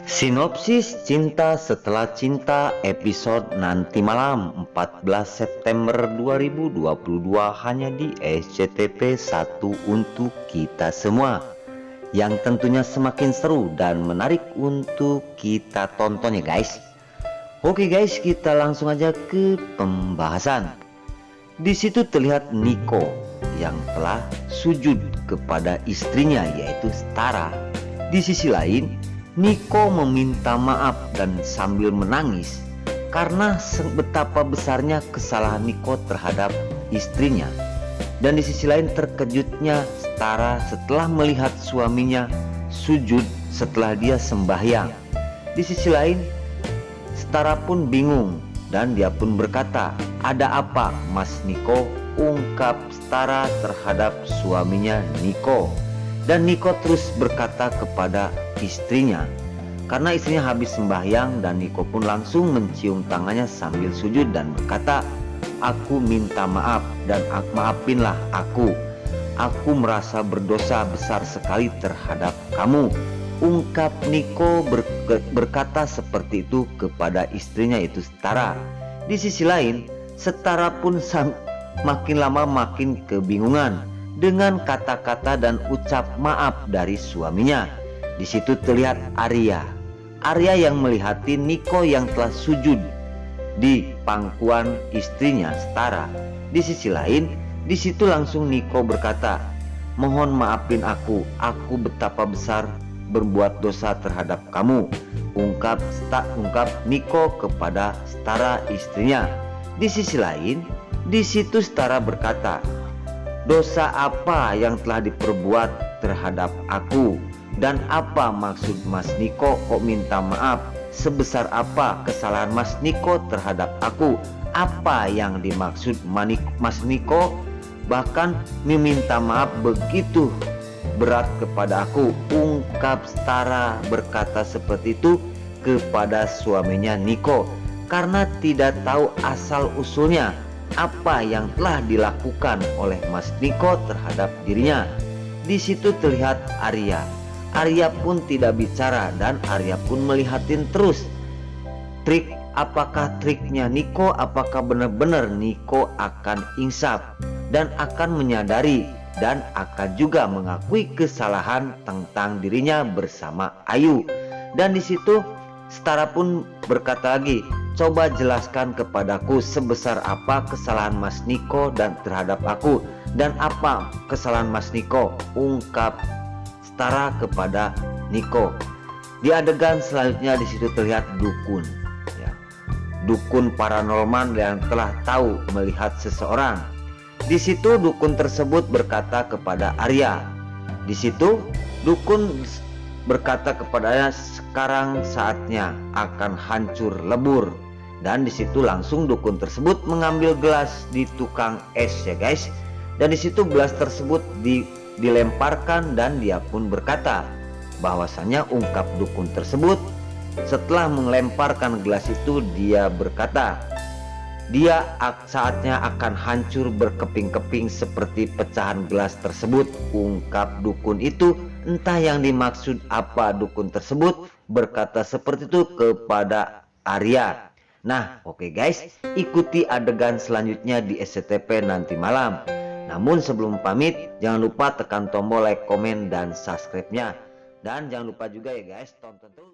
Sinopsis Cinta Setelah Cinta episode nanti malam 14 September 2022 hanya di SCTV 1 untuk kita semua, yang tentunya semakin seru dan menarik untuk kita tonton ya guys. Oke guys, kita langsung aja ke pembahasan. Di situ terlihat Niko yang telah sujud kepada istrinya yaitu Stara. Di sisi lain Niko meminta maaf dan sambil menangis karena betapa besarnya kesalahan Niko terhadap istrinya. Dan di sisi lain terkejutnya Stara setelah melihat suaminya sujud setelah dia sembahyang. Di sisi lain Stara pun bingung dan dia pun berkata, "Ada apa Mas Niko?" ungkap Stara terhadap suaminya Niko. Dan Niko terus berkata kepada istrinya, karena istrinya habis sembahyang, dan Niko pun langsung mencium tangannya sambil sujud dan berkata, "Aku minta maaf dan maafinlah aku. Aku merasa berdosa besar sekali terhadap kamu," ungkap Niko berkata seperti itu kepada istrinya itu Stara. Di sisi lain Stara pun makin lama makin kebingungan dengan kata-kata dan ucap maaf dari suaminya. Di situ terlihat Arya yang melihati Niko yang telah sujud di pangkuan istrinya Stara. Di sisi lain, di situ langsung Niko berkata, "Mohon maafin aku betapa besar berbuat dosa terhadap kamu," ungkap Niko kepada Stara istrinya. Di sisi lain, di situ Stara berkata, "Dosa apa yang telah diperbuat terhadap aku? Dan apa maksud Mas Niko kok minta maaf? Sebesar apa kesalahan Mas Niko terhadap aku? Apa yang dimaksud Mas Niko bahkan meminta maaf begitu berat kepada aku?" ungkap Stara berkata seperti itu kepada suaminya Niko karena tidak tahu asal usulnya apa yang telah dilakukan oleh Mas Niko terhadap dirinya. Di situ terlihat Arya pun tidak bicara dan Arya pun melihatin terus apakah triknya Niko, apakah benar-benar Niko akan insaf dan akan menyadari dan akan juga mengakui kesalahan tentang dirinya bersama Ayu. Dan di situ Stara pun berkata lagi, "Coba jelaskan kepadaku sebesar apa kesalahan Mas Niko dan terhadap aku, dan apa kesalahan Mas Niko," ungkap Stara kepada Niko. Di adegan selanjutnya di situ terlihat dukun, ya. Dukun paranormal yang telah tahu melihat seseorang. Di situ dukun tersebut berkata kepada Arya. Di situ dukun berkata kepadanya, "Sekarang saatnya akan hancur lebur." Dan di situ langsung dukun tersebut mengambil gelas di tukang es ya guys. Dan di situ gelas tersebut dilemparkan dan dia pun berkata bahwasanya ungkap dukun tersebut setelah melemparkan gelas itu dia berkata, saatnya akan hancur berkeping-keping seperti pecahan gelas tersebut, ungkap dukun itu. Entah yang dimaksud apa dukun tersebut berkata seperti itu kepada Arya. Nah oke guys, ikuti adegan selanjutnya di SCTV nanti malam. Namun sebelum pamit, jangan lupa tekan tombol like, komen, dan subscribe-nya. Dan jangan lupa juga ya guys, tonton terus.